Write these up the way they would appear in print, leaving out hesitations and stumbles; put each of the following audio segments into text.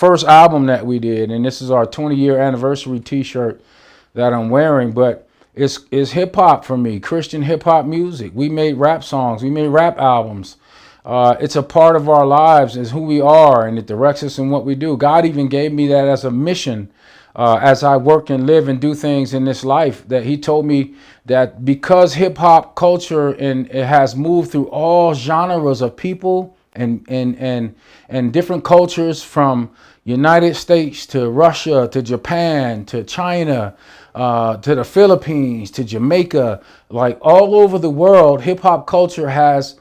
first album that we did, and this is our 20-year anniversary T-shirt that I'm wearing. But it's hip hop for me, Christian hip hop music. We made rap songs, we made rap albums. It's a part of our lives, is who we are, and it directs us in what we do. God even gave me that as a mission as I work and live and do things in this life, that he told me that because hip hop culture and it has moved through all genres of people and different cultures, from United States to Russia to Japan to China to the Philippines to Jamaica, like all over the world, hip hop culture has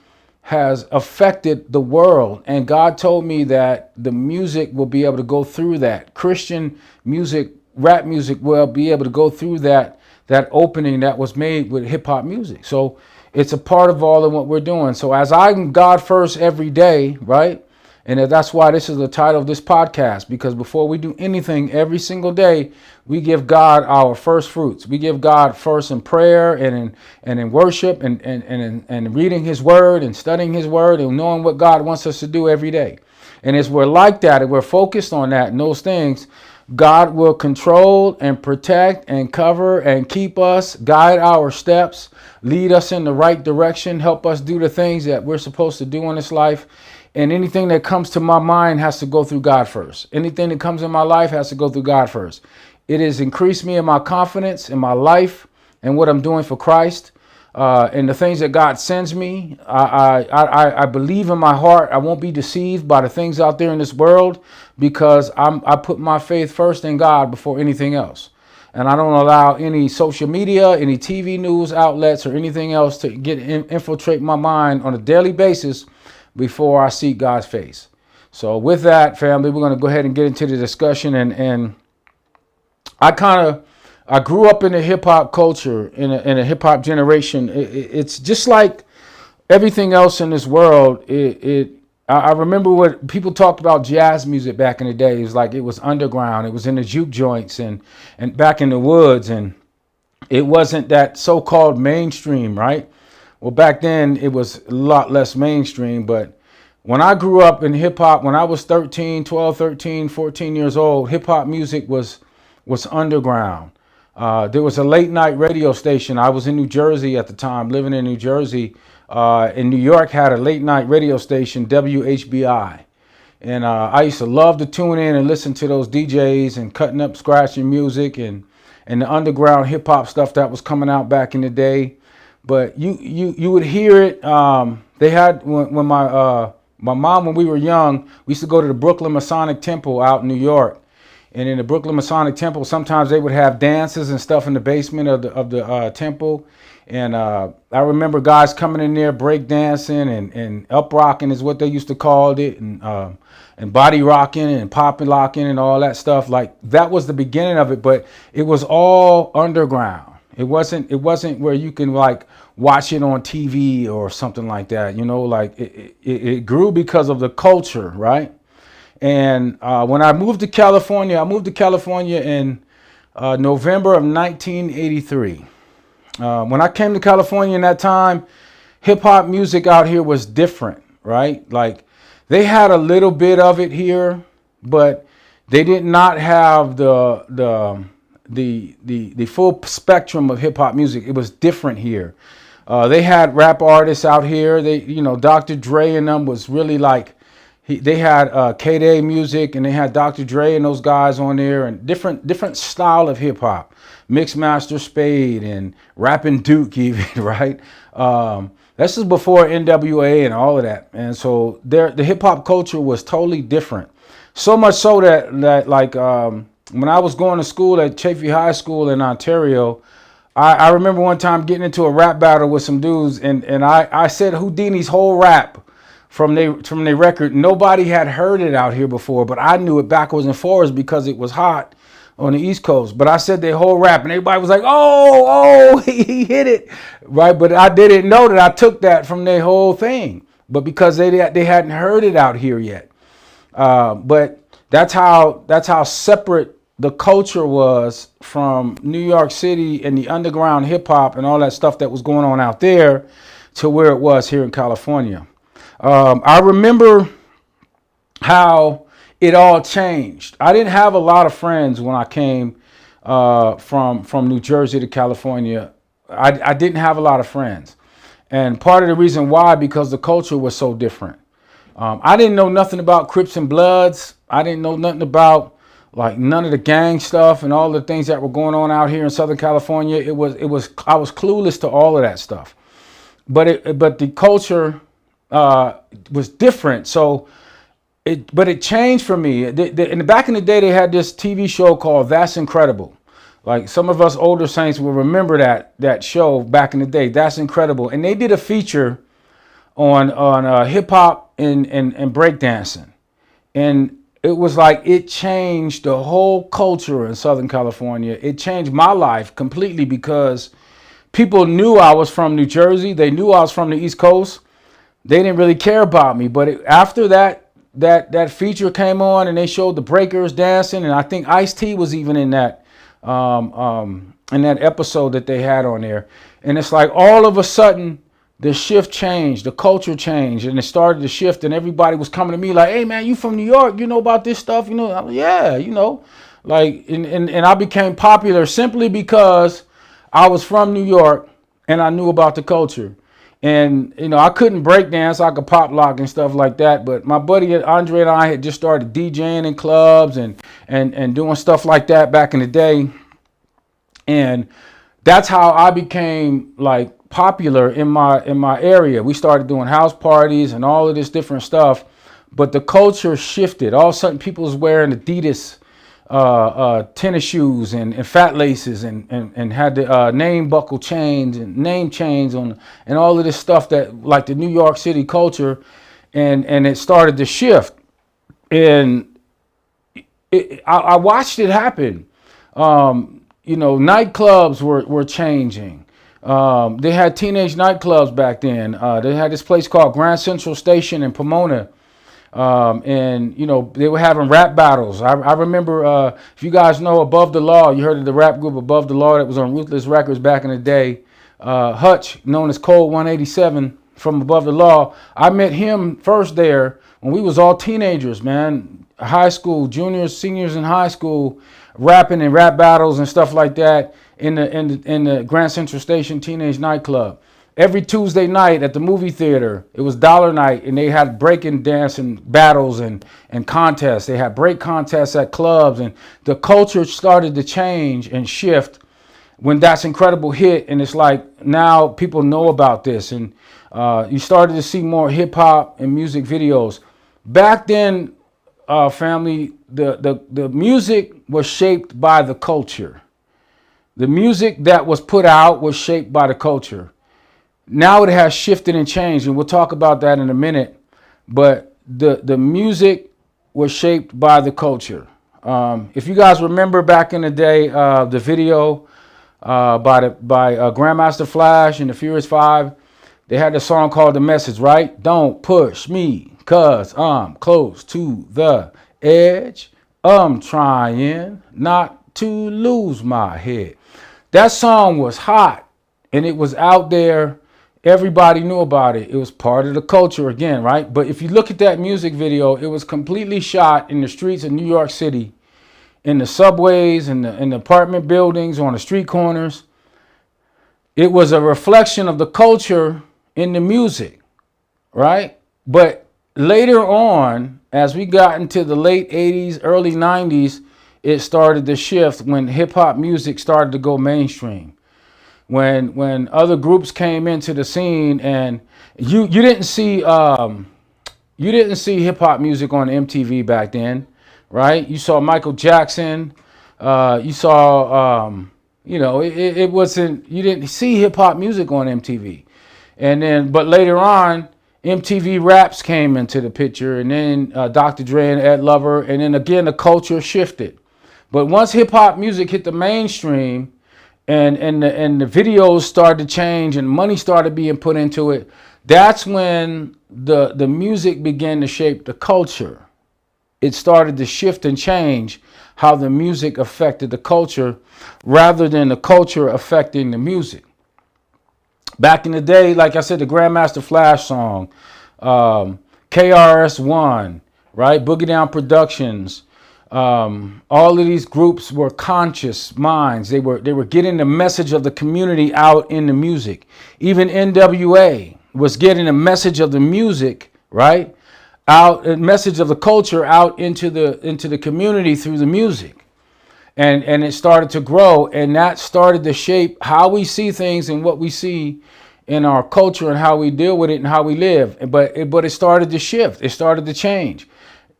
affected the world. And God told me that the music will be able to go through that. Christian music, rap music will be able to go through that opening that was made with hip hop music. So it's a part of all of what we're doing. So as I'm God first every day, right? And that's why this is the title of this podcast, because before we do anything every single day, we give God our first fruits. We give God first in prayer and in worship and reading his word and studying his word and knowing what God wants us to do every day. And as we're like that, and we're focused on that and those things, God will control and protect and cover and keep us, guide our steps, lead us in the right direction, help us do the things that we're supposed to do in this life. And anything that comes to my mind has to go through God first. Anything that comes in my life has to go through God first. It has increased me in my confidence in my life and what I'm doing for Christ, and the things that God sends me. I believe in my heart I won't be deceived by the things out there in this world, because I put my faith first in God before anything else. And I don't allow any social media, any TV news outlets, or anything else to infiltrate my mind on a daily basis before I seek God's face. So with that, family, we're going to go ahead and get into the discussion. And I grew up in a hip hop culture, in a hip hop generation. It's just like everything else in this world. I remember what people talked about jazz music back in the day. It was like it was underground. It was in the juke joints and back in the woods, and it wasn't that so-called mainstream, right? Well, back then it was a lot less mainstream. But when I grew up in hip hop, when I was 13, 12, 13, 14 years old, hip hop music was underground. There was a late night radio station. I was in New Jersey at the time, living in New Jersey. In New York had a late night radio station, WHBI. And I used to love to tune in and listen to those DJs and cutting up, scratching music and the underground hip hop stuff that was coming out back in the day. But you would hear it. They had, when my mom, when we were young, we used to go to the Brooklyn Masonic Temple out in New York. And in the Brooklyn Masonic Temple, sometimes they would have dances and stuff in the basement of the temple. And I remember guys coming in there break dancing and up rocking is what they used to call it, and body rocking and popping locking and all that stuff. Like that was the beginning of it, but it was all underground. It wasn't where you can like watch it on TV or something like that. You know, like it grew because of the culture, right? And when I moved to California, in November of 1983. When I came to California in that time, hip hop music out here was different, right? Like they had a little bit of it here, but they did not have the full spectrum of hip hop music. It was different here. They had rap artists out here. Dr. Dre and them was really like, they had K-Day music, and they had Dr. Dre and those guys on there, and different style of hip hop. Mixmaster Spade and Rappin' Duke even, right? This is before NWA and all of that. And so the hip hop culture was totally different. So much so that like when I was going to school at Chafee High School in Ontario, I remember one time getting into a rap battle with some dudes, and I said Houdini's whole rap from their record. Nobody had heard it out here before, but I knew it backwards and forwards because it was hot on the East Coast. But I said their whole rap, and everybody was like, oh, he hit it, right? But I didn't know that I took that from their whole thing, but because they hadn't heard it out here yet. But that's how separate the culture was from New York City and the underground hip hop and all that stuff that was going on out there to where it was here in California. I remember how it all changed. I didn't have a lot of friends when I came from New Jersey to California. I didn't have a lot of friends. And part of the reason why, because the culture was so different. I didn't know nothing about Crips and Bloods. I didn't know nothing about like none of the gang stuff and all the things that were going on out here in Southern California. I was clueless to all of that stuff. But the culture was different. So it changed for me. Back in the day, they had this TV show called That's Incredible. Like some of us older saints will remember that show back in the day. That's Incredible. And they did a feature on hip hop and breakdancing. And it was like it changed the whole culture in Southern California. It changed my life completely because people knew I was from New Jersey. They knew I was from the East Coast. They didn't really care about me. But after that feature came on and they showed the breakers dancing, and I think Ice-T was even in that episode that they had on there. And it's like all of a sudden the shift changed, the culture changed, and it started to shift, and everybody was coming to me like, hey man, you from New York, you know about this stuff, you know? I'm like, yeah, you know, like, and I became popular simply because I was from New York and I knew about the culture. And, you know, I couldn't break dance, I could pop lock and stuff like that, but my buddy Andre and I had just started DJing in clubs and doing stuff like that back in the day. And that's how I became like popular in my area. We started doing house parties and all of this different stuff, but the culture shifted. All of a sudden people was wearing Adidas tennis shoes and fat laces and had the name buckle chains and name chains on and all of this stuff that like the New York City culture, and it started to shift. And I watched it happen. You know, nightclubs were changing. They had teenage nightclubs back then. They had this place called Grand Central Station in Pomona. And, you know, they were having rap battles. I remember, if you guys know Above the Law, you heard of the rap group Above the Law that was on Ruthless Records back in the day. Hutch, known as Code 187 from Above the Law. I met him first there when we was all teenagers, man. High school, juniors, seniors in high school, rapping and rap battles and stuff like that in the Grand Central Station Teenage Nightclub. Every Tuesday night at the movie theater, it was dollar night, and they had breaking dancing battles and contests. They had break contests at clubs, and the culture started to change and shift when That's Incredible hit. And it's like now people know about this, and you started to see more hip hop and music videos. Back then, family, the music was shaped by the culture. The music that was put out was shaped by the culture. Now it has shifted and changed, and we'll talk about that in a minute. But the music was shaped by the culture. If you guys remember back in the day, the video by Grandmaster Flash and the Furious Five, they had a song called The Message, right? Don't push me, 'cause I'm close to the edge. I'm trying not to lose my head. That song was hot, and it was out there. Everybody knew about it. It was part of the culture again, right? But if you look at that music video, it was completely shot in the streets of New York City, in the subways, in the apartment buildings, on the street corners. It was a reflection of the culture in the music, right? But later on, as we got into the late 80s, early 90s, it started to shift when hip hop music started to go mainstream. When other groups came into the scene, and you didn't see hip hop music on MTV back then, right? You saw Michael Jackson, you saw it wasn't, you didn't see hip hop music on MTV. And then but later on MTV Raps came into the picture, and then Dr. Dre and Ed Lover, and then again the culture shifted. But once hip hop music hit the mainstream, and the videos started to change and money started being put into it, that's when the music began to shape the culture. It started to shift and change how the music affected the culture rather than the culture affecting the music. Back in the day, like I said, the Grandmaster Flash song, KRS-One, right? Boogie Down Productions. All of these groups were conscious minds. They were getting the message of the community out in the music. Even NWA was getting a message of the music, right? Out, a message of the culture out into the community through the music. And it started to grow, and that started to shape how we see things and what we see in our culture and how we deal with it and how we live. But it started to shift. It started to change.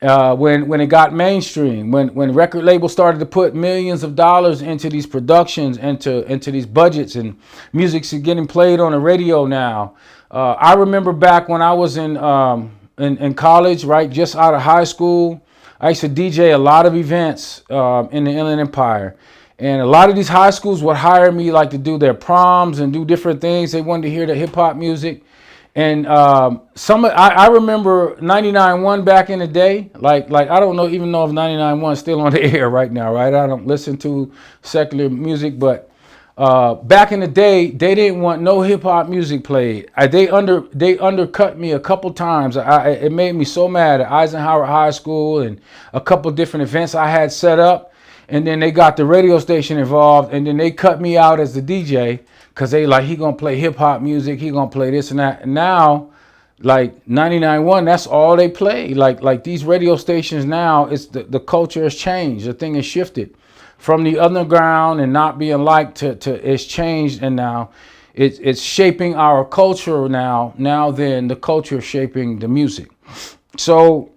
When it got mainstream, when record labels started to put millions of dollars into these productions, into these budgets, and music's getting played on the radio now. I remember back when I was in college, right, just out of high school, I used to DJ a lot of events in the Inland Empire. And a lot of these high schools would hire me like to do their proms and do different things. They wanted to hear the hip hop music. And I remember 99.1 back in the day. Like I don't even know if 99.1 is still on the air right now, right? I don't listen to secular music, but back in the day, they didn't want no hip hop music played. They undercut me a couple times. It made me so mad at Eisenhower High School and a couple different events I had set up. And then they got the radio station involved, and then they cut me out as the DJ. Cause they like, he gonna play hip hop music, he gonna play this and that. And now, like 99.1, that's all they play. Like these radio stations now, it's the culture has changed. The thing has shifted from the underground and not being liked to it's changed, and now it's shaping our culture now. Now then, the culture is shaping the music. So,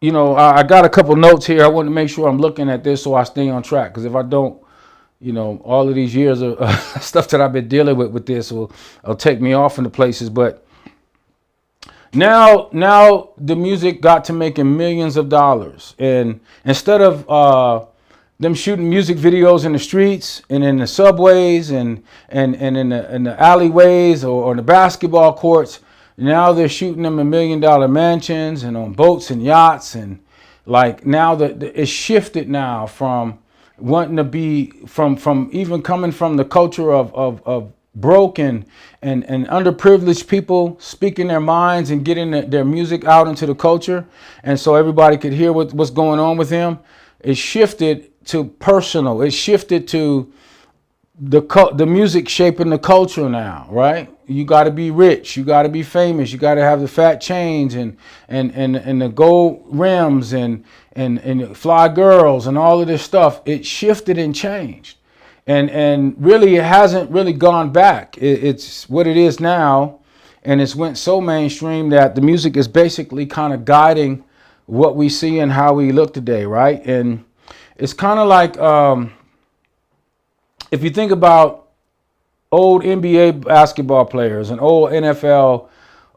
you know, I got a couple notes here. I want to make sure I'm looking at this so I stay on track. Because if I don't, you know, all of these years of stuff that I've been dealing with this will take me off into places. But now the music got to making millions of dollars. And instead of them shooting music videos in the streets and in the subways and in the alleyways or on the basketball courts, now they're shooting them in $1 million mansions and on boats and yachts. And like now it's shifted now from wanting to be from even coming from the culture of broken and underprivileged people speaking their minds and getting their music out into the culture, and so everybody could hear what's going on with them. It shifted to personal. It shifted to the music shaping the culture now, right? You got to be rich, you got to be famous, you got to have the fat chains and the gold rims and fly girls and all of this stuff. It shifted and changed, and really it hasn't really gone back. It's what it is now, and it's went so mainstream that the music is basically kind of guiding what we see and how we look today, right? And it's kind of like if you think about old NBA basketball players and old NFL,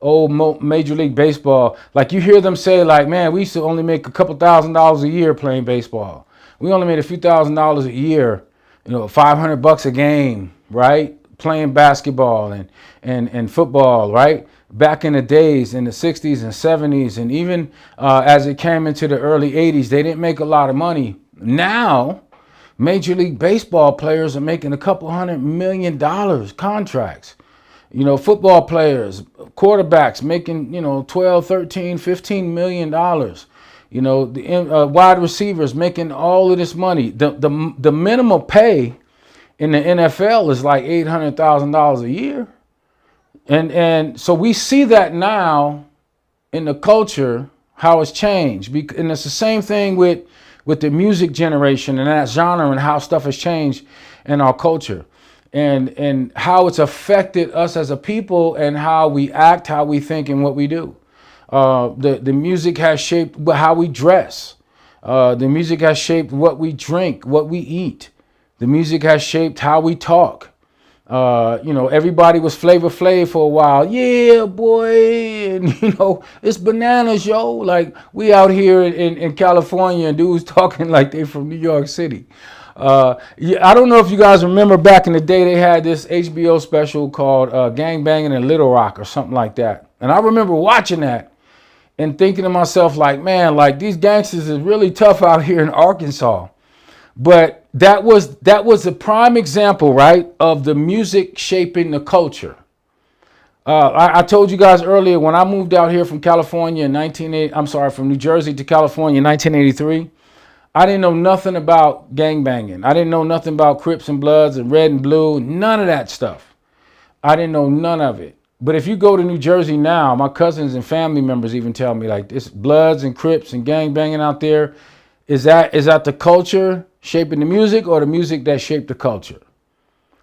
old Major League Baseball, like you hear them say like, man, we used to only make a couple $1,000s a year playing baseball. We only made a few $1,000s a year, you know, $500 a game, right? Playing basketball and football, right? Back in the days in the 60s and 70s, and even as it came into the early 80s, they didn't make a lot of money. Now, Major League Baseball players are making a couple $100 million contracts. You know, football players, quarterbacks making, you know, 12, 13, 15 million dollars. You know, the wide receivers making all of this money. The minimum pay in the NFL is like $800,000 a year. And so we see that now in the culture, how it's changed. And it's the same thing with the music generation and that genre and how stuff has changed in our culture and how it's affected us as a people and how we act, how we think, and what we do. The music has shaped how we dress. The music has shaped what we drink, what we eat. The music has shaped how we talk. You know, everybody was Flavor Flav for a while. Yeah, boy. And, you know, it's bananas, yo. Like, we out here in California and dudes talking like they from New York City. Yeah, I don't know if you guys remember back in the day, they had this HBO special called Gang Banging in Little Rock or something like that. And I remember watching that and thinking to myself, like, man, like these gangsters is really tough out here in Arkansas. But that was a prime example, right, of the music shaping the culture. I told you guys earlier when I moved out here from California in 1980. I'm sorry, from New Jersey to California in 1983. I didn't know nothing about gangbanging. I didn't know nothing about Crips and Bloods and Red and Blue. None of that stuff. I didn't know none of it. But if you go to New Jersey now, my cousins and family members even tell me like this Bloods and Crips and gangbanging out there. Is that the culture shaping the music or the music that shaped the culture?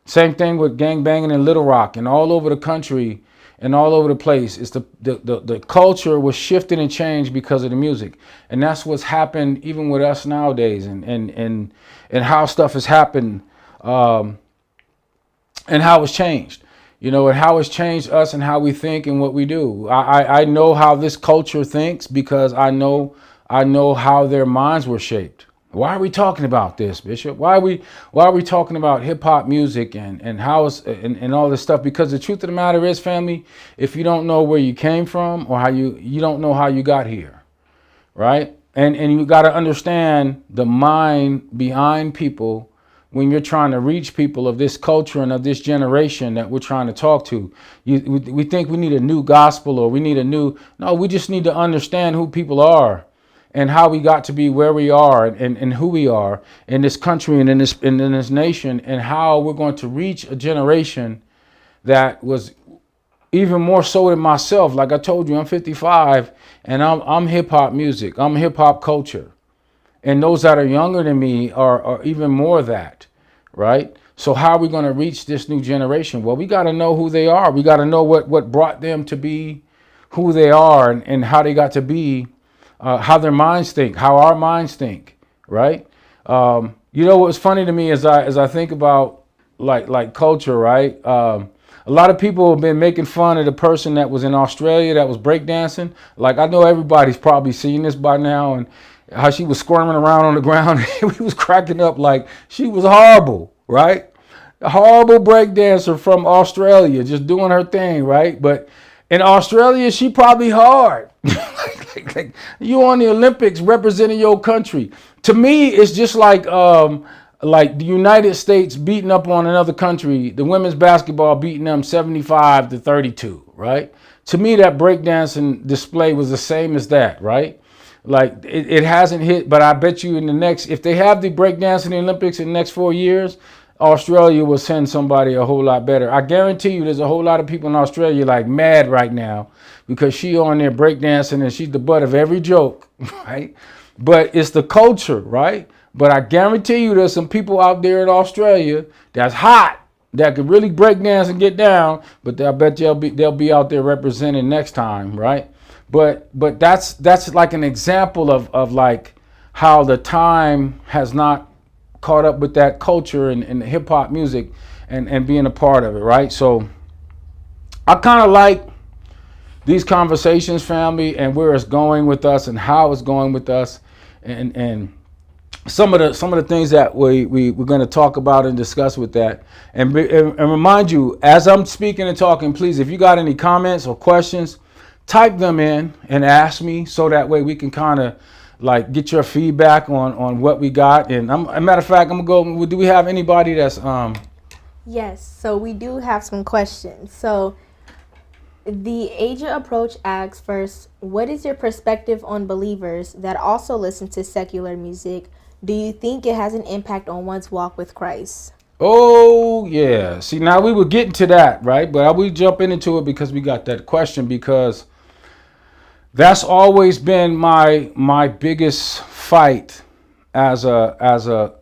Same thing with gangbanging in Little Rock and all over the country and all over the place. It's the culture was shifted and changed because of the music. And that's what's happened even with us nowadays and how stuff has happened and how it's changed. You know, and how it's changed us and how we think and what we do. I know how this culture thinks because I know how their minds were shaped. Why are we talking about this, Bishop? Why are we talking about hip hop music and how it's and all this stuff? Because the truth of the matter is, family, if you don't know where you came from or how you don't know how you got here, right? And you got to understand the mind behind people when you're trying to reach people of this culture and of this generation that we're trying to talk to. We think we need a new gospel or we need no, we just need to understand who people are and how we got to be where we are and who we are in this country and in this nation and how we're going to reach a generation that was even more so than myself. Like I told you, I'm 55 and I'm hip hop music. I'm hip hop culture. And those that are younger than me are even more that, right? So how are we going to reach this new generation? Well, we got to know who they are. We got to know what brought them to be who they are and how they got to be, how their minds think, how our minds think, right? You know what's funny to me as I think about like culture, right? A lot of people have been making fun of the person that was in Australia that was breakdancing. Like I know everybody's probably seen this by now and how she was squirming around on the ground. We was cracking up like she was horrible, right? A horrible breakdancer from Australia, just doing her thing, right? But in Australia, she probably hard. like you on the Olympics representing your country. To me, it's just like the United States beating up on another country, the women's basketball beating them 75-32, right? To me, that breakdancing display was the same as that, right? Like it hasn't hit, but I bet you in the next, if they have the breakdance in the Olympics in the next 4 years, Australia will send somebody a whole lot better. I guarantee you there's a whole lot of people in Australia like mad right now because she on there breakdancing and she's the butt of every joke, right? But it's the culture, right? But I guarantee you there's some people out there in Australia that's hot, that could really break dance and get down, but I bet they'll be out there representing next time, right? But that's like an example of like how the time has not caught up with that culture and hip hop music and being a part of it, right? So I kind of like these conversations, family, and where it's going with us and how it's going with us and some of the things that we're going to talk about and discuss with that. And remind you, as I'm speaking and talking, please, if you got any comments or questions, type them in and ask me so that way we can kind of like get your feedback on what we got. And a matter of fact, I'm going to go, do we have anybody that's... Yes, so we do have some questions. So the Asia Approach asks first, what is your perspective on believers that also listen to secular music? Do you think it has an impact on one's walk with Christ? Oh, yeah. See, now we were getting to that, right? But I will jump into it because we got that question, because that's always been my biggest fight as a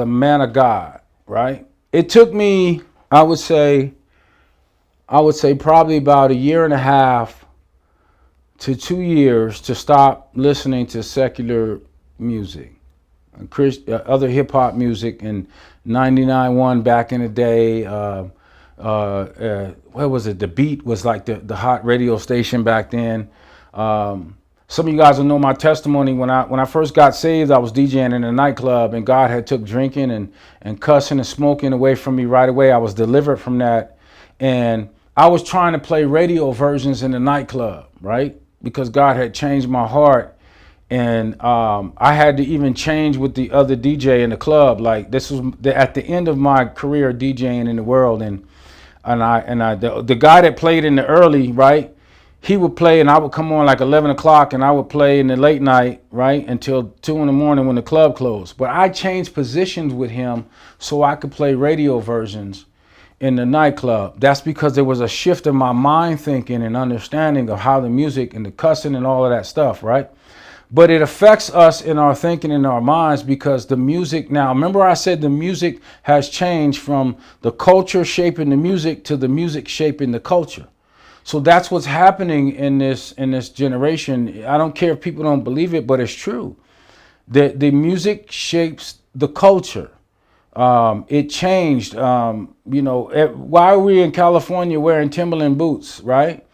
man of God, right? It took me, I would say probably about 1.5 to 2 years to stop listening to secular music, other hip hop music, and 99.1 back in the day. What was it? The Beat was like the hot radio station back then. Some of you guys will know my testimony. When I first got saved, I was DJing in a nightclub, and God had took drinking and cussing and smoking away from me right away. I was delivered from that, and I was trying to play radio versions in the nightclub, right? Because God had changed my heart, and I had to even change with the other DJ in the club. Like this was at the end of my career DJing in the world, and The guy that played in the early, right, he would play and I would come on like 11 o'clock and I would play in the late night, right, until 2 in the morning when the club closed. But I changed positions with him so I could play radio versions in the nightclub. That's because there was a shift in my mind thinking and understanding of how the music and the cussing and all of that stuff, right? But it affects us in our thinking in our minds because the music now, remember I said the music has changed from the culture shaping the music to the music shaping the culture. So that's what's happening in this generation. I don't care if people don't believe it, but it's true. The music shapes the culture. It changed. Why are we in California wearing Timberland boots, right?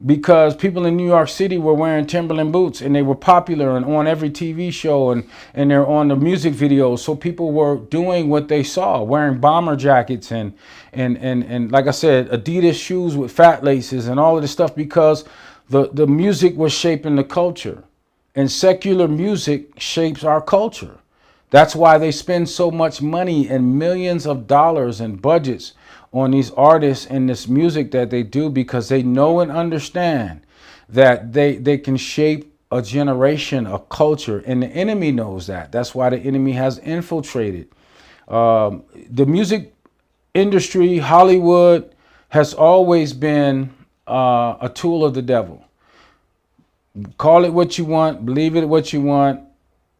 Because people in New York City were wearing Timberland boots and they were popular and on every TV show and they're on the music videos. So people were doing what they saw, wearing bomber jackets and like I said, Adidas shoes with fat laces and all of this stuff because the music was shaping the culture, and secular music shapes our culture. That's why they spend so much money and millions of dollars and budgets on these artists and this music that they do, because they know and understand that they can shape a generation, a culture, and the enemy knows that. That's why the enemy has infiltrated. The music industry, Hollywood, has always been a tool of the devil. Call it what you want, believe it what you want,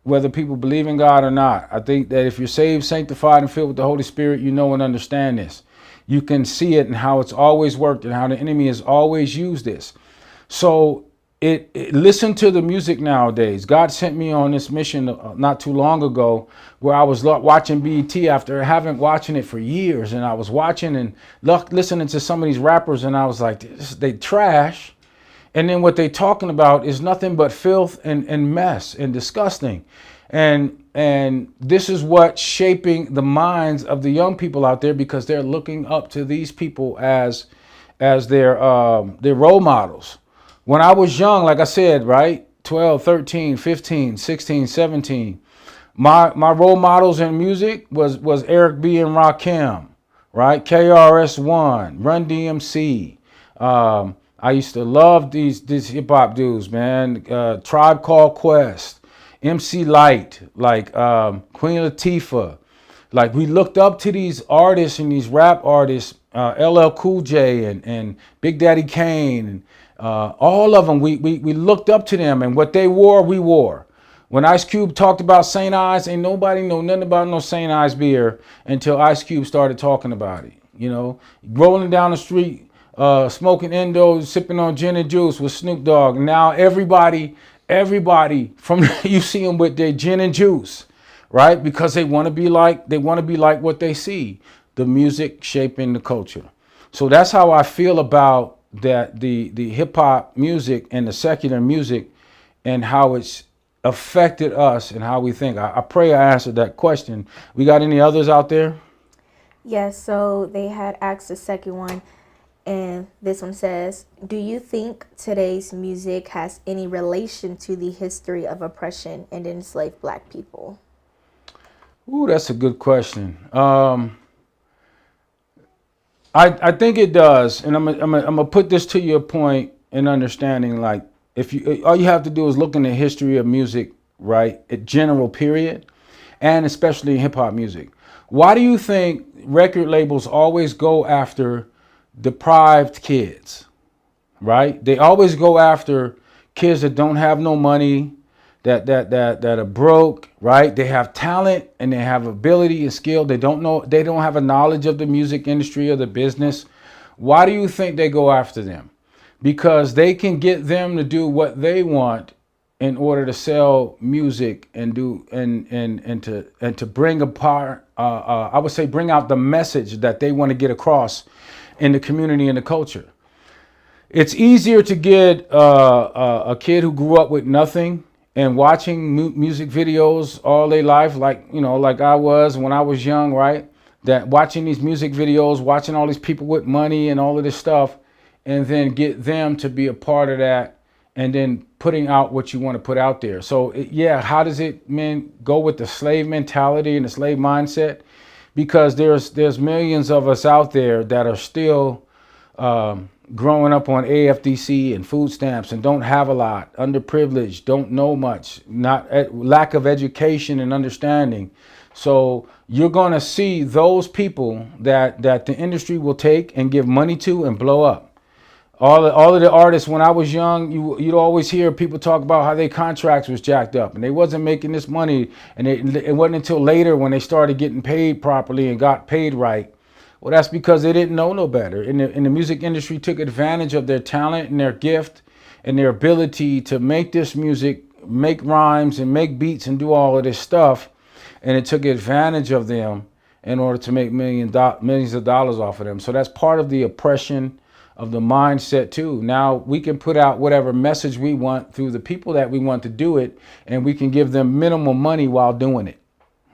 whether people believe in God or not. I think that if you're saved, sanctified, and filled with the Holy Spirit, you know and understand this. You can see it and how it's always worked and how the enemy has always used this. So listen to the music nowadays. God sent me on this mission not too long ago where I was watching BET after having watching it for years. And I was watching and listening to some of these rappers and I was like, they trash. And then what they talking about is nothing but filth and mess and disgusting. And this is what's shaping the minds of the young people out there, because they're looking up to these people as their role models. When I was young, like I said, right, 12, 13, 15, 16, 17, my role models in music was Eric B. and Rakim, right? KRS-One, Run DMC. I used to love these hip hop dudes, man. Tribe Called Quest, MC Light, like Queen Latifah. Like, we looked up to these artists and these rap artists, LL Cool J and Big Daddy Kane, and all of them. We looked up to them, and what they wore, we wore. When Ice Cube talked about St. Ives, ain't nobody know nothing about no St. Ives beer until Ice Cube started talking about it. You know, rolling down the street, smoking Indo, sipping on gin and juice with Snoop Dogg. Now everybody from you see them with their gin and juice, right? Because they want to be like what they see. The music shaping the culture. So that's how I feel about that, the hip hop music and the secular music and how it's affected us and how we think. I pray I answered that question. We got any others out there? Yes, so they had asked the second one, and this one says, do you think today's music has any relation to the history of oppression and enslaved Black people? Ooh, that's a good question. I think it does, and I'm gonna put this to your point in understanding. Like, all you have to do is look in the history of music, right? At general period, and especially in hip hop music. Why do you think record labels always go after deprived kids, right? They always go after kids that don't have no money, that are broke, right? They have talent and they have ability and skill. They don't have a knowledge of the music industry or the business. Why do you think they go after them? Because they can get them to do what they want in order to sell music and to bring apart, I would say, bring out the message that they want to get across in the community and the culture. It's easier to get a kid who grew up with nothing and watching music videos all their life, like I was when I was young, right? That watching these music videos, watching all these people with money and all of this stuff, and then get them to be a part of that, and then putting out what you want to put out there. So how does it go with the slave mentality and the slave mindset? because there's millions of us out there that are still growing up on AFDC and food stamps and don't have a lot, underprivileged, don't know much, not lack of education and understanding. So you're going to see those people that the industry will take and give money to and blow up. All of the artists, when I was young, you'd always hear people talk about how their contracts was jacked up and they wasn't making this money. And it wasn't until later when they started getting paid properly and got paid right. Well, that's because they didn't know no better. And the music industry took advantage of their talent and their gift and their ability to make this music, make rhymes and make beats and do all of this stuff. And it took advantage of them in order to make millions of dollars off of them. So that's part of the oppression of the mindset too. Now we can put out whatever message we want through the people that we want to do it, and we can give them minimal money while doing it.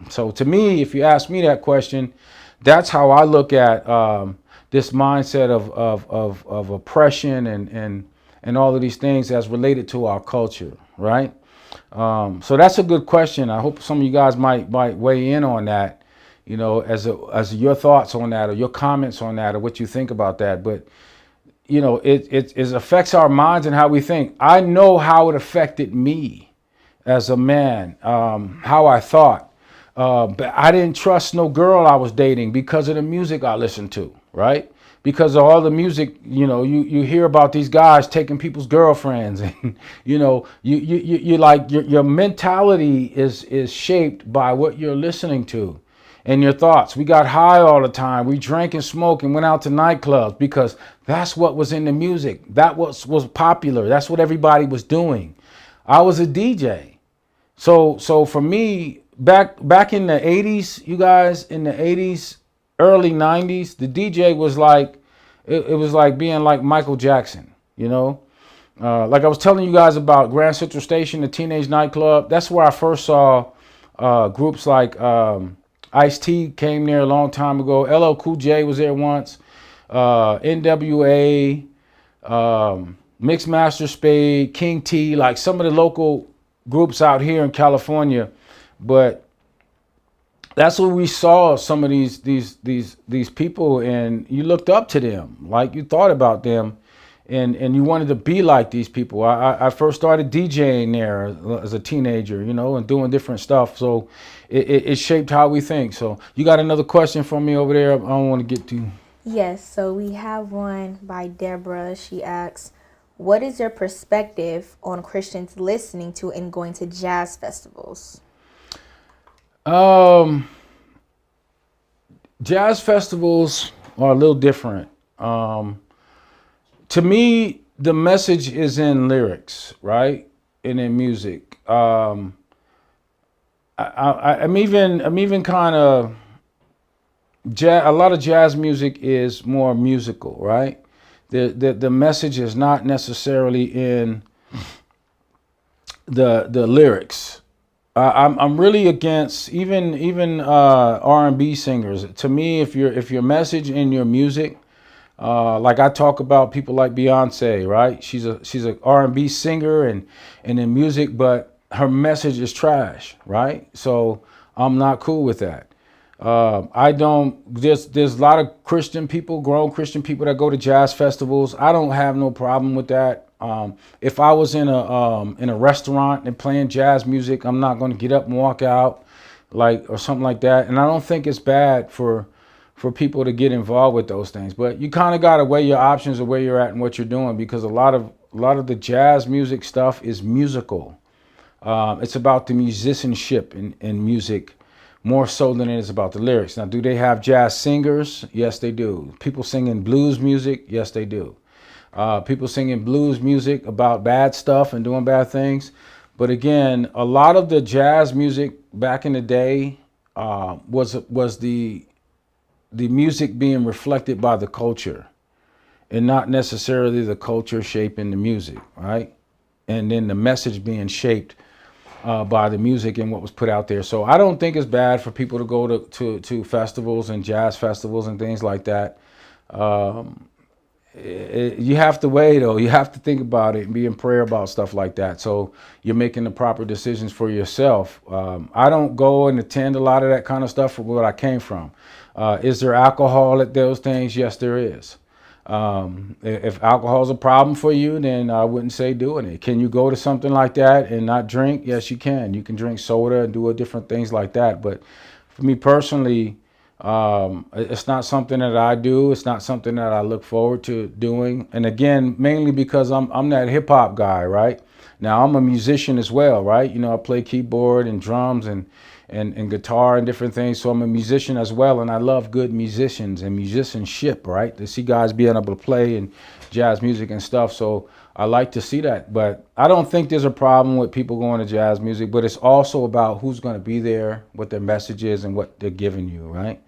So to me, if you ask me that question, that's how I look at this mindset of oppression and all of these things as related to our culture, right? So that's a good question. I hope some of you guys might weigh in on that, you know, as your thoughts on that or your comments on that or what you think about that. But you know, it affects our minds and how we think. I know how it affected me as a man, how I thought. But I didn't trust no girl I was dating because of the music I listened to, right? Because of all the music, you know, you hear about these guys taking people's girlfriends, and you know, you like your mentality is shaped by what you're listening to. And your thoughts. We got high all the time. We drank and smoked and went out to nightclubs because that's what was in the music. That was popular. That's what everybody was doing. I was a DJ. So for me, back in the 80s, you guys, in the 80s, early 90s, the DJ was like, it was like being like Michael Jackson, you know? Like I was telling you guys about Grand Central Station, the teenage nightclub. That's where I first saw groups like Ice-T came there a long time ago. LL Cool J was there once. NWA, Mixmaster Spade, King T, like some of the local groups out here in California. But that's where we saw some of these people, and you looked up to them, like you thought about them, and you wanted to be like these people. I first started DJing there as a teenager, you know, and doing different stuff. So it shaped how we think. So you got another question for me over there? I don't want to get too. Yes, so we have one by Deborah. She asks, what is your perspective on Christians listening to and going to jazz festivals? Jazz festivals are a little different. To me, the message is in lyrics, right? And in music. I'm even kind of a lot of jazz music is more musical, right? The message is not necessarily in the lyrics. I'm really against even R&B singers. To me, if your message in your music, like I talk about people like Beyonce, right? She's a R&B singer and in music, but her message is trash, right? So I'm not cool with that. There's a lot of Christian people, grown Christian people that go to jazz festivals. I don't have no problem with that. If I was in a restaurant and playing jazz music, I'm not going to get up and walk out or something like that. And I don't think it's bad for people to get involved with those things. But you kind of got to weigh your options of where you're at and what you're doing, because a lot of the jazz music stuff is musical. It's about the musicianship in music more so than it is about the lyrics. Now, do they have jazz singers? Yes, they do. People singing blues music? Yes, they do. People singing blues music about bad stuff and doing bad things. But again, a lot of the jazz music back in the day was the music being reflected by the culture and not necessarily the culture shaping the music, right? And then the message being shaped by the music and what was put out there. So I don't think it's bad for people to go to festivals and jazz festivals and things like that. you have to weigh though. You have to think about it and be in prayer about stuff like that. So you're making the proper decisions for yourself. I don't go and attend a lot of that kind of stuff from where I came from. Is there alcohol at those things? Yes, there is. If alcohol is a problem for you, then I wouldn't say doing it. Can you go to something like that and not drink? Yes, you can. You can drink soda and do different things like that. But for me personally, it's not something that I do. It's not something that I look forward to doing. And again, mainly because I'm that hip hop guy, right? Now I'm a musician as well, right? You know, I play keyboard and drums and guitar and different things. So I'm a musician as well, and I love good musicians and musicianship, right? To see guys being able to play and jazz music and stuff. So I like to see that. But I don't think there's a problem with people going to jazz music, but it's also about who's going to be there, what their message is, and what they're giving you, right?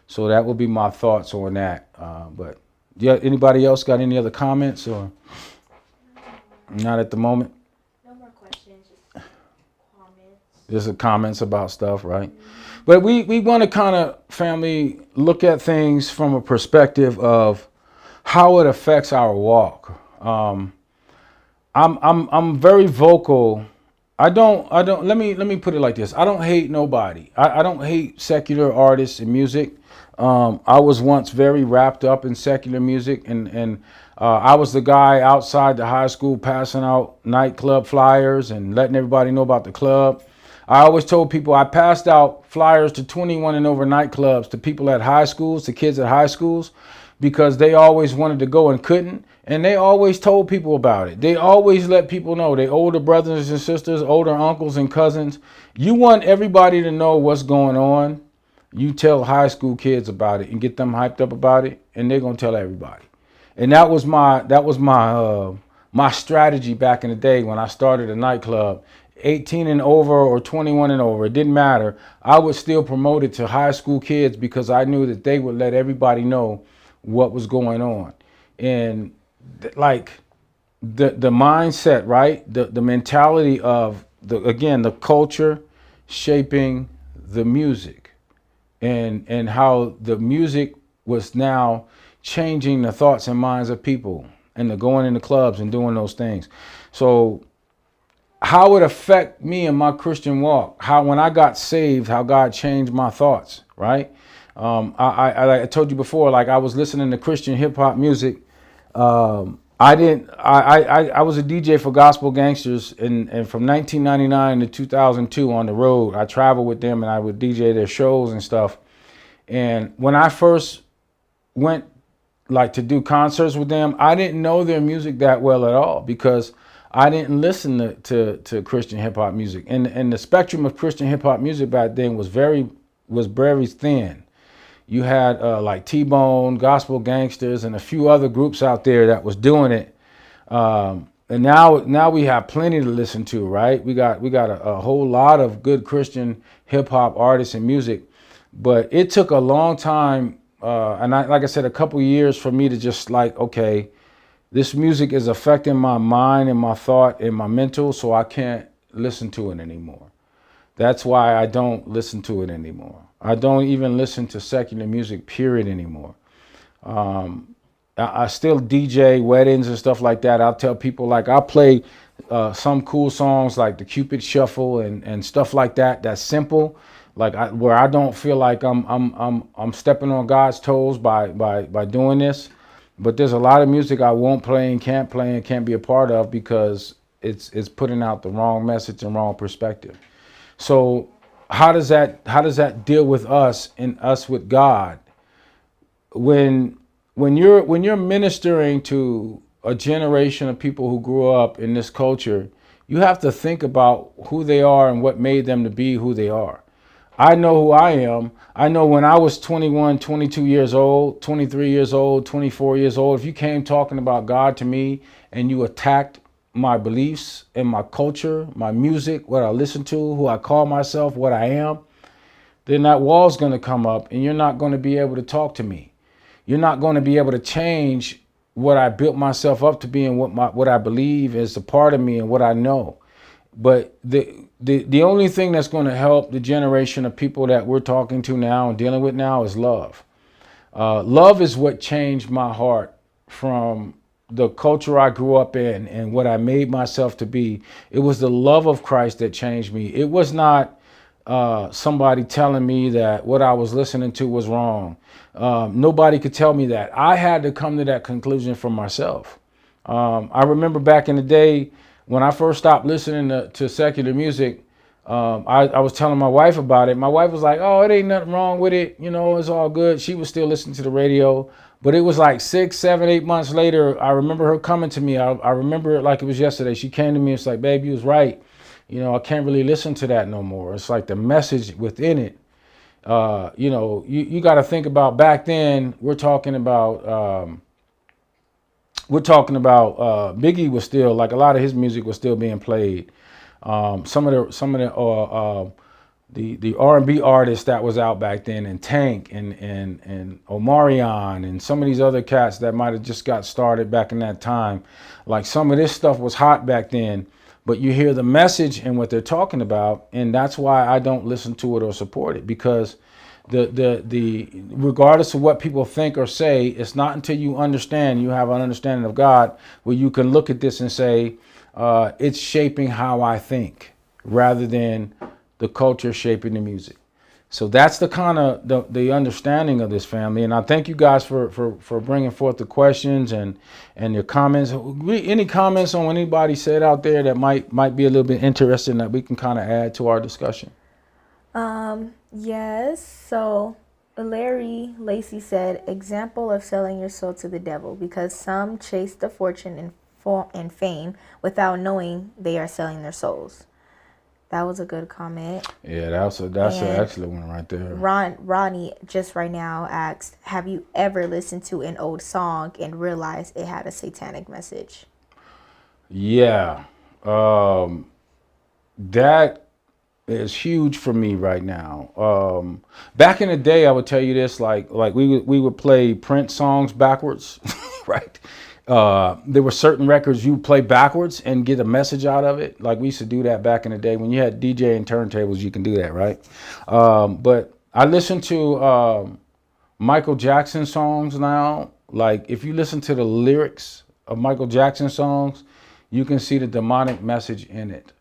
So that would be my thoughts on that. But yeah, anybody else got any other comments or not at the moment? No more questions, just comments. Just comments about stuff, right? But we want to kind of, family, look at things from a perspective of how it affects our walk. I'm very vocal. I don't let me put it like this. I don't hate nobody. I don't hate secular artists and music. I was once very wrapped up in secular music, and I was the guy outside the high school passing out nightclub flyers and letting everybody know about the club. I always told people I passed out flyers to 21 and over nightclubs to people at high schools, to kids at high schools, because they always wanted to go and couldn't. And they always told people about it. They always let people know, their older brothers and sisters, older uncles and cousins. You want everybody to know what's going on. You tell high school kids about it and get them hyped up about it, and they're gonna tell everybody. And that was my strategy back in the day when I started a nightclub. 18 and over or 21 and over, it didn't matter. I would still promote it to high school kids because I knew that they would let everybody know what was going on. And like the mindset, right? The mentality of the culture shaping the music, and how the music was now changing the thoughts and minds of people, and the going into clubs and doing those things. So how it affect me in my Christian walk, how when I got saved, how God changed my thoughts, right? I told you before, like I was listening to Christian hip hop music. I was a DJ for Gospel Gangsters, and from 1999 to 2002 on the road. I traveled with them and I would DJ their shows and stuff. And when I first went like to do concerts with them, I didn't know their music that well at all because I didn't listen to Christian hip hop music. And the spectrum of Christian hip hop music back then was very thin. You had like T-Bone, Gospel Gangsters, and a few other groups out there that was doing it. And now we have plenty to listen to, right? We got a whole lot of good Christian hip hop artists and music, but it took a long time, like I said, a couple years for me to just like, okay, this music is affecting my mind and my thought and my mental, so I can't listen to it anymore. That's why I don't listen to it anymore. I don't even listen to secular music, period, anymore. I still DJ weddings and stuff like that. I'll tell people, like, I'll play some cool songs like the Cupid Shuffle and stuff like that. That's simple, like where I don't feel like I'm stepping on God's toes by doing this. But there's a lot of music I won't play and can't be a part of because it's putting out the wrong message and wrong perspective. So how does that deal with us and us with God? When you're ministering to a generation of people who grew up in this culture, you have to think about who they are and what made them to be who they are. I know who I am. I know when I was 21, 22 years old, 23 years old, 24 years old, if you came talking about God to me and you attacked my beliefs and my culture, my music, what I listen to, who I call myself, what I am, then that wall's going to come up and you're not going to be able to talk to me. You're not going to be able to change what I built myself up to be and what I believe is a part of me and what I know. But the only thing that's going to help the generation of people that we're talking to now and dealing with now is love. Love is what changed my heart from the culture I grew up in and what I made myself to be. It was the love of Christ that changed me. It was not somebody telling me that what I was listening to was wrong. Nobody could tell me that. I had to come to that conclusion for myself. I remember back in the day when I first stopped listening to secular music. I was telling my wife about it. My wife was like, "Oh, it ain't nothing wrong with it. You know, it's all good." She was still listening to the radio. But it was like 6, 7, 8 months later, I remember her coming to me. I remember it like it was yesterday. She came to me. It's like, "Babe, you was right. You know, I can't really listen to that no more." It's like the message within it. You know, you got to think about back then. We're talking about Biggie was still, like, a lot of his music was still being played. The R&B artists that was out back then, and Tank and Omarion and some of these other cats that might have just got started back in that time. Like, some of this stuff was hot back then, but you hear the message and what they're talking about, and that's why I don't listen to it or support it, because the regardless of what people think or say, it's not until you understand, you have an understanding of God, where you can look at this and say, it's shaping how I think, rather than the culture shaping the music. So that's the kind of the understanding of this, family. And I thank you guys for bringing forth the questions and your comments. Any comments on what anybody said out there that might be a little bit interesting that we can kind of add to our discussion? Yes. So Larry Lacey said, example of selling your soul to the devil, because some chase the fortune and fame without knowing they are selling their souls. That was a good comment. Yeah, that's an excellent one right there. Ronnie just right now asked, have you ever listened to an old song and realized it had a satanic message? Yeah. That is huge for me right now. Back in the day, I would tell you this, like we would play Prince songs backwards, right? There were certain records you play backwards and get a message out of it. Like, we used to do that back in the day. When you had DJ and turntables, you can do that, right? But I listen to Michael Jackson songs now. Like, if you listen to the lyrics of Michael Jackson songs, you can see the demonic message in it.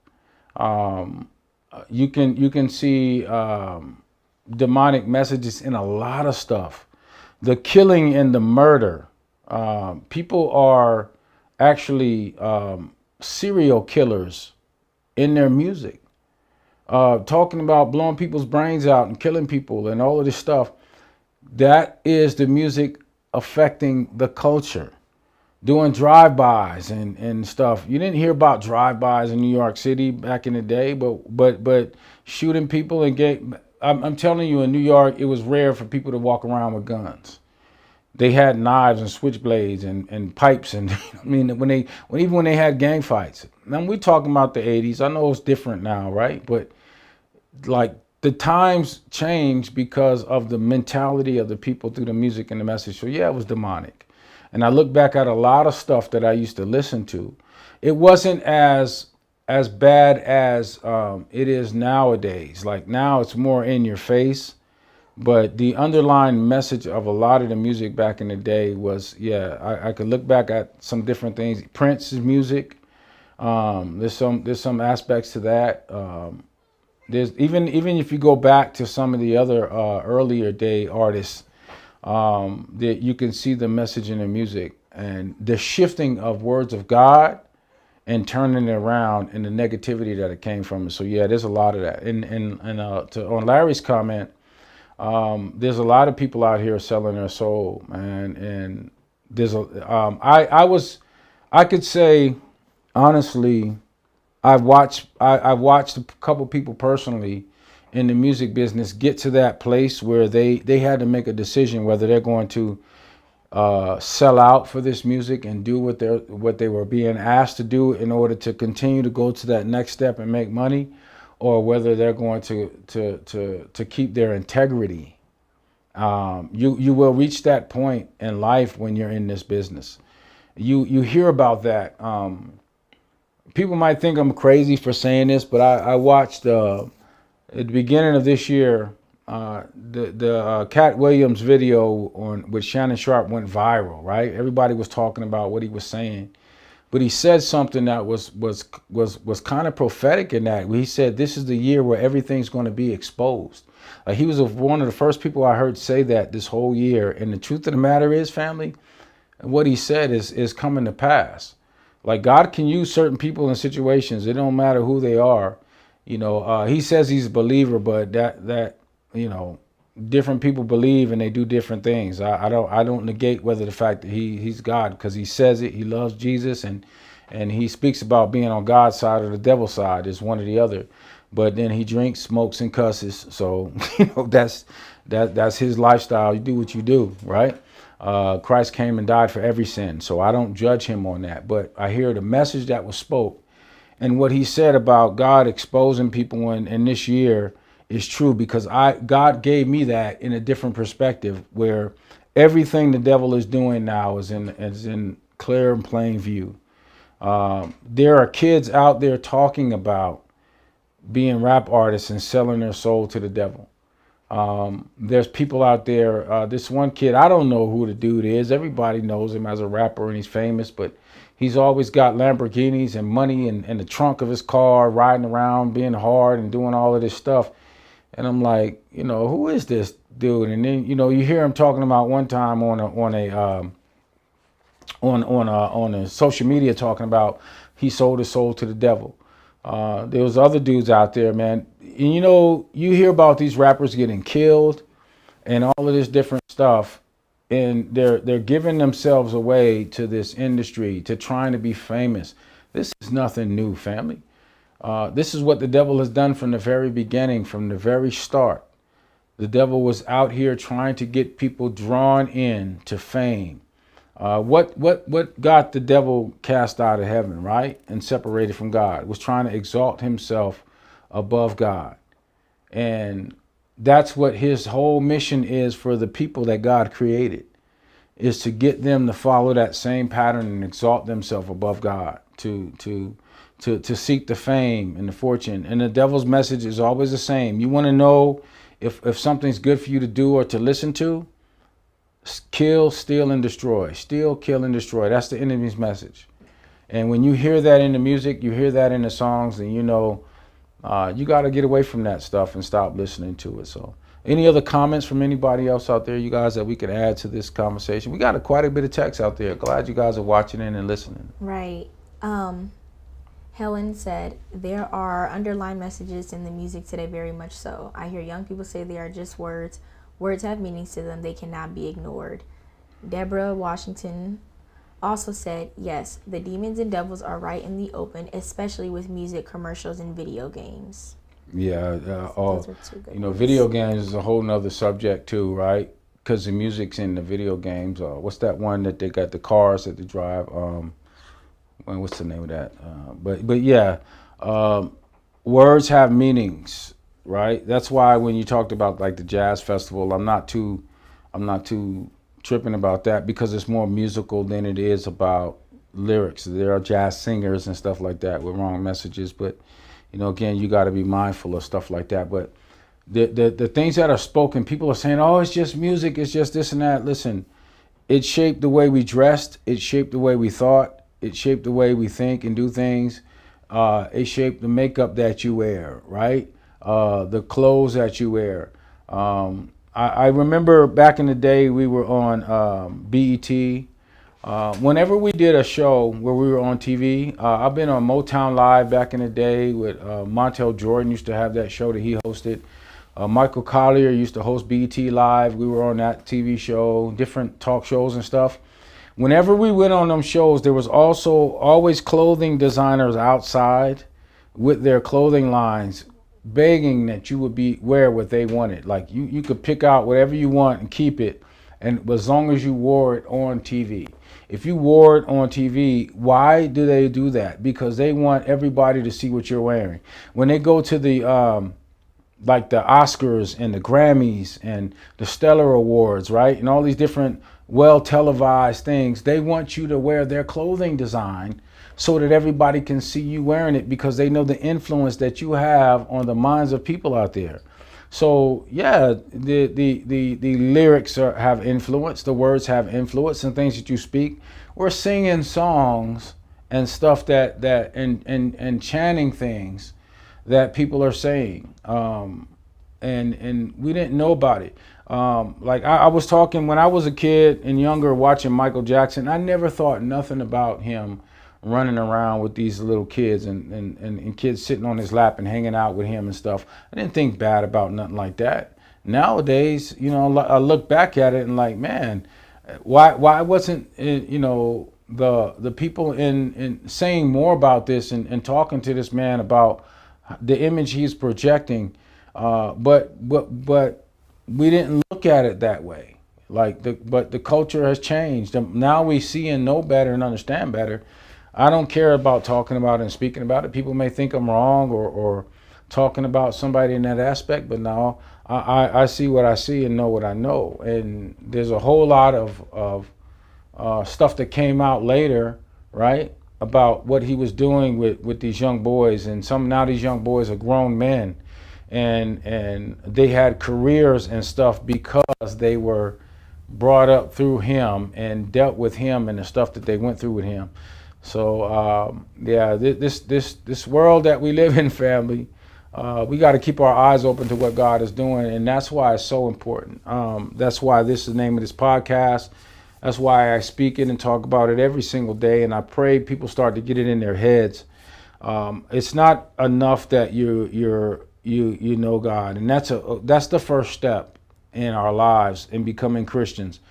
You can see demonic messages in a lot of stuff. The killing and the murder. People are actually serial killers in their music. Talking about blowing people's brains out and killing people and all of this stuff. That is the music affecting the culture. Doing drive-bys and stuff. You didn't hear about drive-bys in New York City back in the day, but shooting people and I'm telling you, in New York, it was rare for people to walk around with guns. They had knives and switchblades and pipes, and I mean, even when they had gang fights. Now, we're talking about the 80s. I know it's different now, right? But like, the times changed because of the mentality of the people through the music and the message. So yeah, it was demonic. And I look back at a lot of stuff that I used to listen to. It wasn't as bad as it is nowadays. Like, now it's more in your face. But the underlying message of a lot of the music back in the day was, yeah, I could look back at some different things. Prince's music, there's some aspects to that. There's even if you go back to some of the other earlier day artists, that you can see the message in the music and the shifting of words of God and turning it around and the negativity that it came from. So yeah, there's a lot of that. On Larry's comment, there's a lot of people out here selling their soul, man. And there's I could say, honestly, I've watched a couple people personally in the music business get to that place where they had to make a decision whether they're going to sell out for this music and do what they were being asked to do in order to continue to go to that next step and make money, or whether they're going to keep their integrity. You will reach that point in life when you're in this business. You hear about that. People might think I'm crazy for saying this, but I watched at the beginning of this year, the Cat Williams video on with Shannon Sharp went viral, right? Everybody was talking about what he was saying, but he said something that was kind of prophetic in that. He said this is the year where everything's going to be exposed. Like he was one of the first people I heard say that this whole year. And the truth of the matter is, family, what he said is coming to pass. Like God can use certain people in situations. It don't matter who they are. You know, he says he's a believer, but that you know, different people believe and they do different things. I don't negate whether the fact that he's God, because he says it. He loves Jesus, and he speaks about being on God's side or the devil's side. It's one or the other. But then he drinks, smokes, and cusses. So you know that's his lifestyle. You do what you do, right? Christ came and died for every sin. So I don't judge him on that. But I hear the message that was spoke. And what he said about God exposing people in this year is true, because God gave me that in a different perspective, where everything the devil is doing now is in clear and plain view. There are kids out there talking about being rap artists and selling their soul to the devil. There's people out there. This one kid, I don't know who the dude is. Everybody knows him as a rapper and he's famous, but he's always got Lamborghinis and money in the trunk of his car, riding around, being hard and doing all of this stuff. And I'm like, you know, who is this dude? And then, you know, you hear him talking about one time on a social media talking about he sold his soul to the devil. There was other dudes out there, man. And you know, you hear about these rappers getting killed and all of this different stuff, and they're giving themselves away to this industry, to trying to be famous. This is nothing new, family. This is what the devil has done from the very beginning, from the very start. The devil was out here trying to get people drawn in to fame. What got the devil cast out of heaven, right? And separated from God, was trying to exalt himself above God. And that's what his whole mission is for the people that God created, is to get them to follow that same pattern and exalt themselves above God, to seek the fame and the fortune. And the devil's message is always the same. You want to know if something's good for you to do or to listen to? Kill, steal, and destroy. Steal, kill, and destroy. That's the enemy's message. And when you hear that in the music, you hear that in the songs, and you know, you got to get away from that stuff and stop listening to it. So any other comments from anybody else out there, you guys, that we could add to this conversation? We got quite a bit of text out there. Glad you guys are watching in and listening. Right. Helen said, there are underlying messages in the music today, very much so. I hear young people say they are just words. Words have meanings to them. They cannot be ignored. Deborah Washington also said, yes, the demons and devils are right in the open, especially with music, commercials, and video games. Yeah. Those are two good you know, ones. video games is a whole nother subject too, right? Because the music's in the video games. What's that one that they got the cars that they drive? What's the name of that? But yeah, words have meanings, right? That's why when you talked about like the jazz festival, I'm not too tripping about that, because it's more musical than it is about lyrics. There are jazz singers and stuff like that with wrong messages, but you know, again, you got to be mindful of stuff like that. But the things that are spoken, people are saying, oh, it's just music, it's just this and that. Listen, it shaped the way we dressed, it shaped the way we thought, it shaped the way we think and do things. It shaped the makeup that you wear, right? The clothes that you wear. I remember back in the day we were on BET. Whenever we did a show where we were on TV, I've been on Motown Live back in the day with Montel Jordan used to have that show that he hosted. Michael Collier used to host BET Live. We were on that TV show, different talk shows and stuff. Whenever we went on them shows, there was also always clothing designers outside with their clothing lines, begging that you would wear what they wanted. Like you could pick out whatever you want and keep it, and as long as you wore it on TV. If you wore it on TV, why do they do that? Because they want everybody to see what you're wearing. When they go to the like the Oscars and the Grammys and the Stellar Awards, right? And all these different well televised things, they want you to wear their clothing design so that everybody can see you wearing it, because they know the influence that you have on the minds of people out there. So yeah, the lyrics have influence, the words have influence, and things that you speak. We're singing songs and stuff and chanting things that people are saying, and we didn't know about it. Like I was talking when I was a kid and younger, watching Michael Jackson. I never thought nothing about him running around with these little kids and kids sitting on his lap and hanging out with him and stuff. I didn't think bad about nothing like that. Nowadays, I look back at it and like, man, why wasn't it, the people in saying more about this and talking to this man about the image he's projecting, but we didn't look at it that way. But the culture has changed. Now we see and know better and understand better. I don't care about talking about it and speaking about it. People may think I'm wrong or talking about somebody in that aspect, but now I see what I see and know what I know. And there's a whole lot of stuff that came out later, right, about what he was doing with these young boys. And now these young boys are grown men, and they had careers and stuff because they were brought up through him and dealt with him and the stuff that they went through with him. So yeah, this world that we live in, family, we got to keep our eyes open to what God is doing, and that's why it's so important. That's why this is the name of this podcast. That's why I speak it and talk about it every single day, and I pray people start to get it in their heads. It's not enough that you know God, and that's the first step in our lives in becoming Christians.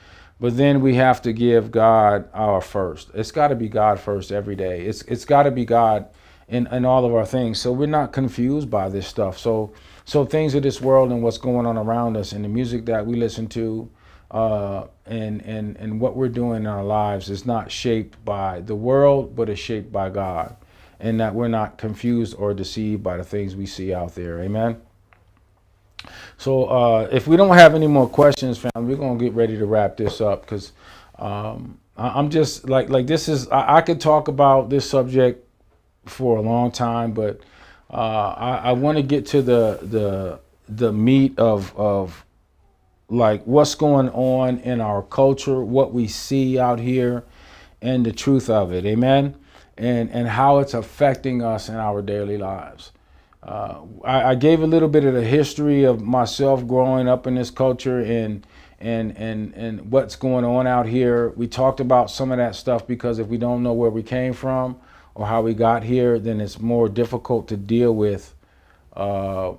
But then we have to give God our first. It's got to be God first every day. It's got to be God in all of our things. So we're not confused by this stuff. So things of this world and what's going on around us and the music that we listen to, and what we're doing in our lives is not shaped by the world, but is shaped by God. And that we're not confused or deceived by the things we see out there. Amen. So if we don't have any more questions, fam, we're gonna get ready to wrap this up, because I'm just like this is I could talk about this subject for a long time, but I want to get to the meat of like what's going on in our culture, what we see out here, and the truth of it. Amen. And how it's affecting us in our daily lives. I gave a little bit of the history of myself growing up in this culture and what's going on out here. We talked about some of that stuff because if we don't know where we came from or how we got here, then it's more difficult to deal with where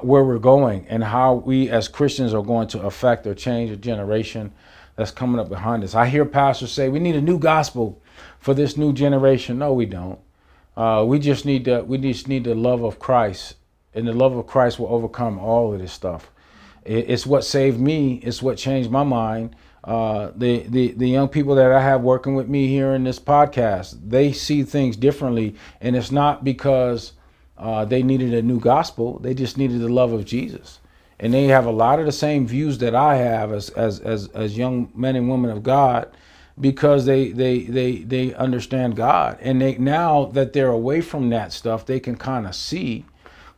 we're going and how we as Christians are going to affect or change a generation that's coming up behind us. I hear pastors say we need a new gospel for this new generation. No, we don't. We just need the love of Christ, and the love of Christ will overcome all of this stuff. It's what saved me. It's what changed my mind. The young people that I have working with me here in this podcast, they see things differently, and it's not because they needed a new gospel. They just needed the love of Jesus, and they have a lot of the same views that I have as young men and women of God, because they understand God, and now that they're away from that stuff, they can kind of see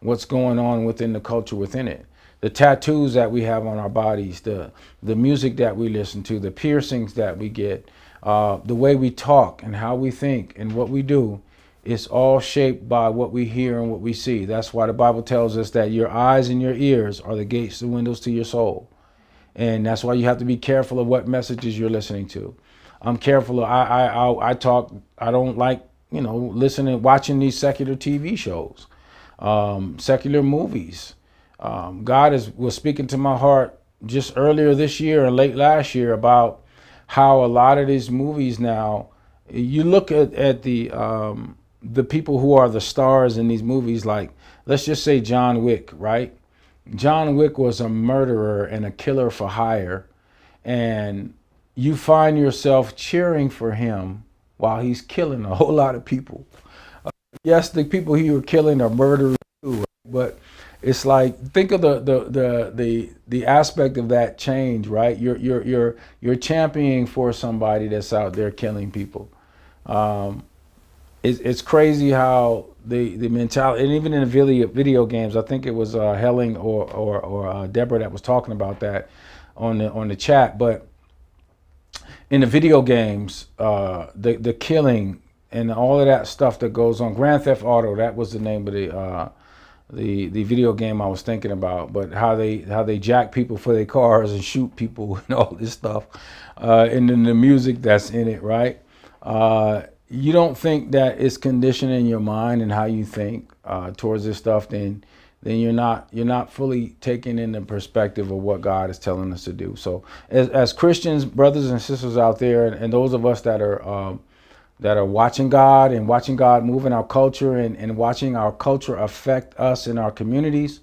what's going on within the culture within it. The tattoos that we have on our bodies, the music that we listen to, the piercings that we get, the way we talk and how we think and what we do, it's all shaped by what we hear and what we see. That's why the Bible tells us that your eyes and your ears are the gates, the windows to your soul. And that's why you have to be careful of what messages you're listening to. I'm careful. I don't like, watching these secular TV shows, secular movies. God was speaking to my heart just earlier this year and late last year about how a lot of these movies now, you look at the people who are the stars in these movies, like let's just say John Wick, right? John Wick was a murderer and a killer for hire, and you find yourself cheering for him while he's killing a whole lot of people. Yes, the people he was killing are murderers too, but it's like, think of the aspect of that change, right? You're championing for somebody that's out there killing people. it's crazy how the mentality, and even in the video games, I think it was Helen or Deborah that was talking about that on the chat. But in the video games, the killing and all of that stuff that goes on. Grand Theft Auto, that was the name of the video game I was thinking about. But how they jack people for their cars and shoot people and all this stuff, and then the music that's in it, right? You don't think that it's conditioning your mind and how you think towards this stuff, then you're not fully taking in the perspective of what God is telling us to do. So as Christians, brothers and sisters out there, and those of us that are watching God and watching God move in our culture and watching our culture affect us in our communities.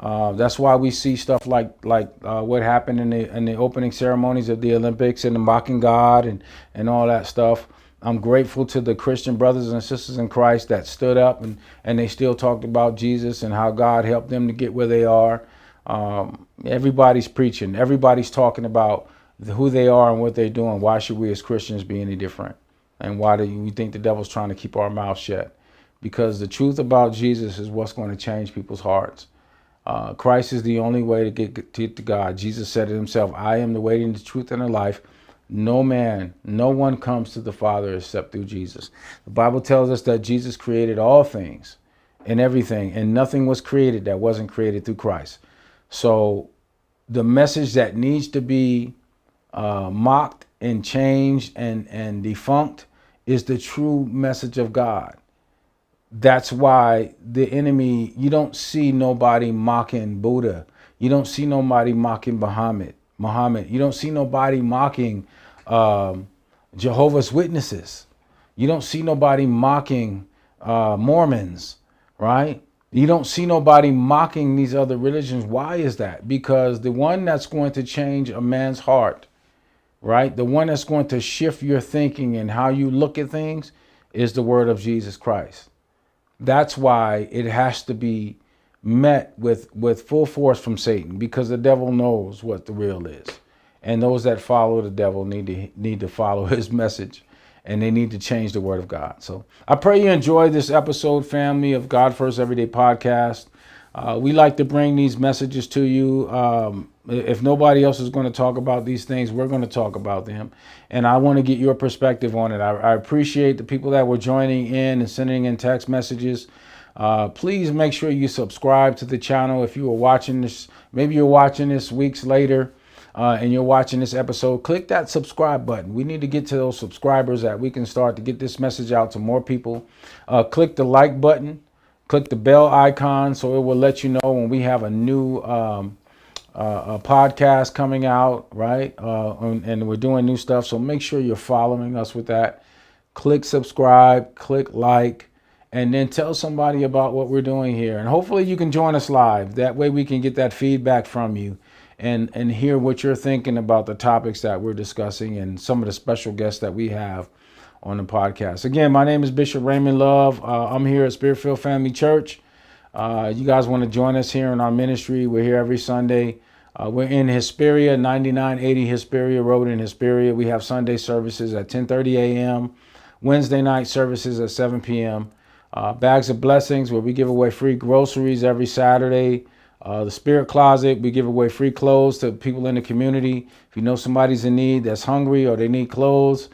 That's why we see stuff like what happened in the opening ceremonies of the Olympics and the mocking God and all that stuff. I'm grateful to the Christian brothers and sisters in Christ that stood up and they still talked about Jesus and how God helped them to get where they are. Everybody's preaching. Everybody's talking about who they are and what they're doing. Why should we as Christians be any different? And why do you think the devil's trying to keep our mouths shut? Because the truth about Jesus is what's going to change people's hearts. Christ is the only way to get to God. Jesus said it himself, I am the way and the truth and the life. No one comes to the Father except through Jesus. The Bible tells us that Jesus created all things and everything, and nothing was created that wasn't created through Christ. So the message that needs to be mocked and changed and defunct is the true message of God. That's why the enemy, you don't see nobody mocking Buddha. You don't see nobody mocking Muhammad. You don't see nobody mocking Jehovah's Witnesses. You don't see nobody mocking Mormons, right? You don't see nobody mocking these other religions. Why is that? Because the one that's going to change a man's heart, right? The one that's going to shift your thinking and how you look at things is the word of Jesus Christ. That's why it has to be met with full force from Satan, because the devil knows what the real is. And those that follow the devil need to follow his message, and they need to change the word of God. So I pray you enjoy this episode, family, of God First Everyday Podcast. We like to bring these messages to you. If nobody else is going to talk about these things, we're going to talk about them. And I want to get your perspective on it. I appreciate the people that were joining in and sending in text messages. Please make sure you subscribe to the channel. If you were watching this, maybe you're watching this weeks later, and you're watching this episode, click that subscribe button. We need to get to those subscribers that we can start to get this message out to more people. Click the like button, click the bell icon, so it will let you know when we have a new a podcast coming out, right? And we're doing new stuff. So make sure you're following us with that. Click subscribe, click like, and then tell somebody about what we're doing here. And hopefully you can join us live. That way we can get that feedback from you and hear what you're thinking about the topics that we're discussing and some of the special guests that we have on the podcast. Again, my name is Bishop Raymond Love. I'm here at Spirit-Filled Family Church. You guys want to join us here in our ministry? We're here every Sunday. We're in Hesperia, 9980 Hesperia Road in Hesperia. We have Sunday services at 10:30 a.m., Wednesday night services at 7 p.m. Bags of Blessings, where we give away free groceries every Saturday. The Spirit Closet, we give away free clothes to people in the community. If you know somebody's in need that's hungry or they need clothes,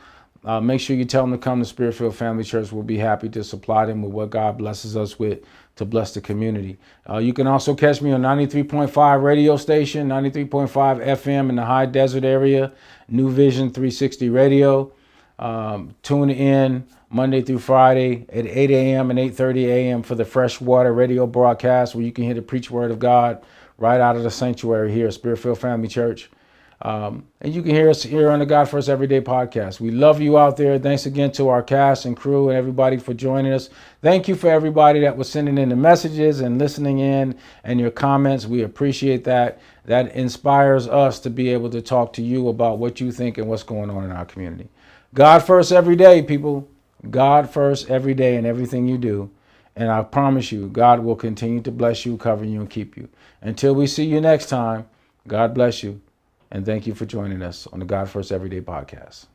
make sure you tell them to come to Spirit-Filled Family Church. We'll be happy to supply them with what God blesses us with to bless the community. You can also catch me on 93.5 radio station, 93.5 FM in the high desert area, New Vision 360 radio. Tune in Monday through Friday at 8 a.m. and 8:30 a.m. for the Freshwater radio broadcast, where you can hear the preach word of God right out of the sanctuary here at Spirit-Filled Family Church. And you can hear us here on the God First Everyday Podcast. We love you out there. Thanks again to our cast and crew and everybody for joining us. Thank you for everybody that was sending in the messages and listening in and your comments. We appreciate that. That inspires us to be able to talk to you about what you think and what's going on in our community. God first every day, people. God first every day in everything you do. And I promise you, God will continue to bless you, cover you, and keep you. Until we see you next time, God bless you. And thank you for joining us on the God First Everyday Podcast.